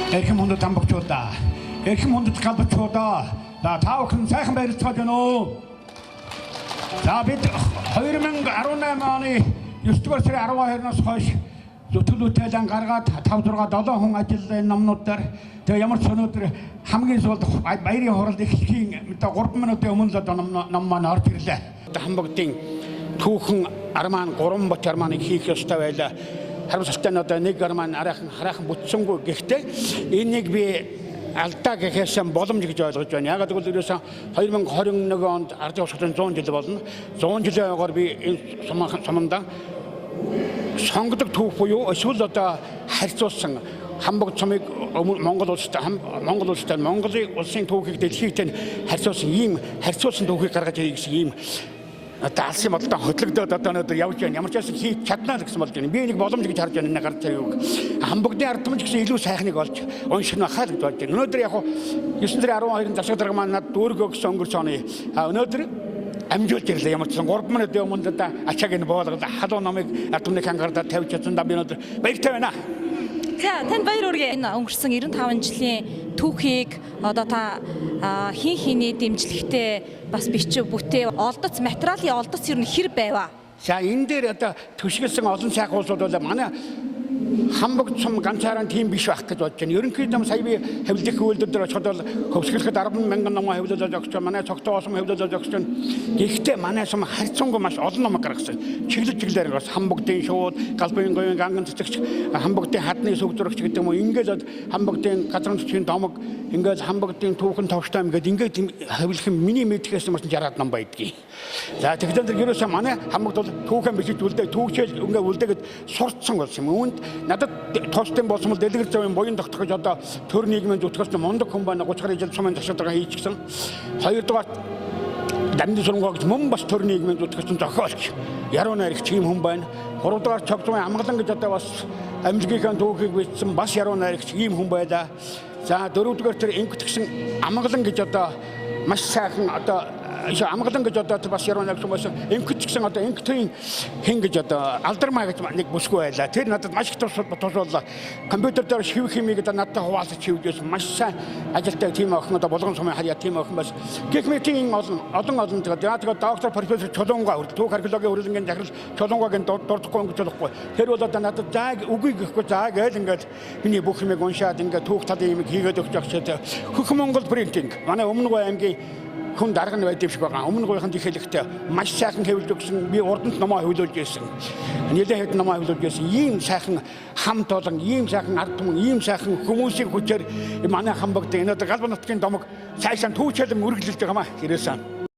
Эрхэм хүндэт хамбогчуудаа, эрхэм хүндэт галбачуудаа, та бүхэн сайхан байрлацгааж байна уу? За бид 2018 оны 9-р сарын 12-наас хойш зүтгэлүүд тайлан гаргаад 5-6-7 хүн ажиллаа энэ номнууд дээр. Тэгээ ямар ч өнөөдөр хамгийн сүүлд баярын хуралд эхлэхийн 3 минутын өмнө л ном маань орж ирлээ. Хамбогдын түүхэн арман 3 бот арманыг хийх ёстой байлаа. Харамсалтай нь одоо нэг арман хараахан бүтсэнгүй. Гэхдээ энийг би алдаа гэхээс боломж гэж ойлгож байна. Яг гэвэл ерөөсөн 2021 онд ардын уушгилын 100 жил болно. 100 жилийн ойгоор би энэ суманда сонгодог түүх буюу эсвэл одоо харьцуулсан хамбог цомыг Монгол улстай Монголын улсын түүхийг дэлхийд харьцуулсан түүхийг гаргаж ирэх гэсэн ийм алсын бодлоо хөтлөгдөд одоо өнөөдөр явж байна. Ямар ч байсан хийж чаднаа гэсэн болж байна. Би энийг боломж гэж харж байна. Энэ гарч ирэх үг. Хамбогдын ардмж гэсэн илүү сайхныг олж уншина хаа гэж болж байна. Өнөөдөр яг 9 сарын 12-нд засаг дарга маань над дүүргөө гэсэн өнгөрсөн оны өнөөдөр амжуулж ирлээ. Ямар ч сан 3 минутын өмнө да ачааг нь боолгоод халуун номыг ардмны хангардаа тавьж чадсан да би өнөөдөр баяртай байна. За танд баяр хүргэе. Энэ өнгөрсөн 95 жилийн түүхийг одоо та хин дэмжлэгтэй бас бичив бүтээ олдоц материалын олдоц ер нь хэр байваа? За энэ дээр одоо төшгөлсөн олон сайхан улсууд бол манай хамбог цом ганцаараа тийм биш байх гэж бодож байна. Ерөнхийдөө сая би хэвлэх үйлдэл дээр очиход бол хөвсгөлөд 10 мянган ном хэвлэлж өгч байна. Манай цогтоо осом хэвлэлж өгч байна. Гэхдээ манай сум харьцангуй маш олон ном гаргасан. Чиглэлээр бас хамбогдын шууд, галбын говийн ганган цэцэгч, хамбогдын хадны сүгдөрөгч гэдэг юм уу. Ингээд хамбогдын газрын цэцгийн домог, ингээд хамбогдын түүхэн товчтой ингээд хэвлэх миний мэдхээс маш 60 ном байдгийг. За тэгэхээр ерөөсөө манай хамбогд бол түүхэн бичиж үлдээ, түүхчээл ингээд үлдээгээд сурцсан болсон юм. Үүнд надад тусдын болсон бол дэлгэр завын буян тогтох гэж одоо төр нийгмийн зүтгэгч мундаг хүн байна 30 гаруй жил сумын ташаалга хийчихсэн. Хоёрдугаар дамжин сунгоо гэж мөн бас төр нийгмийн зүтгэгч зохиолч яруу найрагч юм хүн байна. Гуравдугаар цогцмын амгалан гэж одоо бас амжилтын түүхийг бичсэн бас яруу найрагч ийм хүн байлаа. За дөрөвдүгээр тэр инкэтгсэн амгалан гэж одоо маш сайхан одоо амгалан гэж одоо бас яруу найрагч байсан. Инкэт гэсэн одоо инкэтийн хэн гэж одоо алдармаа гэж нэг бүсгүй байлаа. Тэр надад маш их тусвал компьютер дээр шивх хэмийг одоо надад хуваалцаж шивжээс маш сайн ажилтай тийм охин одоо болгон сумын харьяа тийм охин бас гихмитийн олон тэгээд доктор профессор Чулуунгаа түүх археологийн хөрөлнгийн захирал Чулуунгагийн дурдахгүй гэж болохгүй. Тэр бол одоо надад зааг үгүй гэхгүй заа гээл ингээд миний бүх юмыг уншаад ингээд түүх талын юмыг хийгээд өгч явчихсан. Хөх Монгол принтинг манай Өмнөг аймгийн хүн дарга нь байдаг шиг байгаа. Өмнө гойхонд их хэлэхдээ маш сайхан хэвлэж өгсөн. Би урданд номоо хөвлөж байсан. Нэлээд хэд номоо хөвлөж байсан. Ийм сайхан хамт олон, ийм сайхан ард түмэн, ийм сайхан хүмүүсийн хүчээр манай хамбогд энэ одоо галбан нутгийн домог сайхан түүчэлэн үргэлжилж байгаа маа. Хэрэгсэн.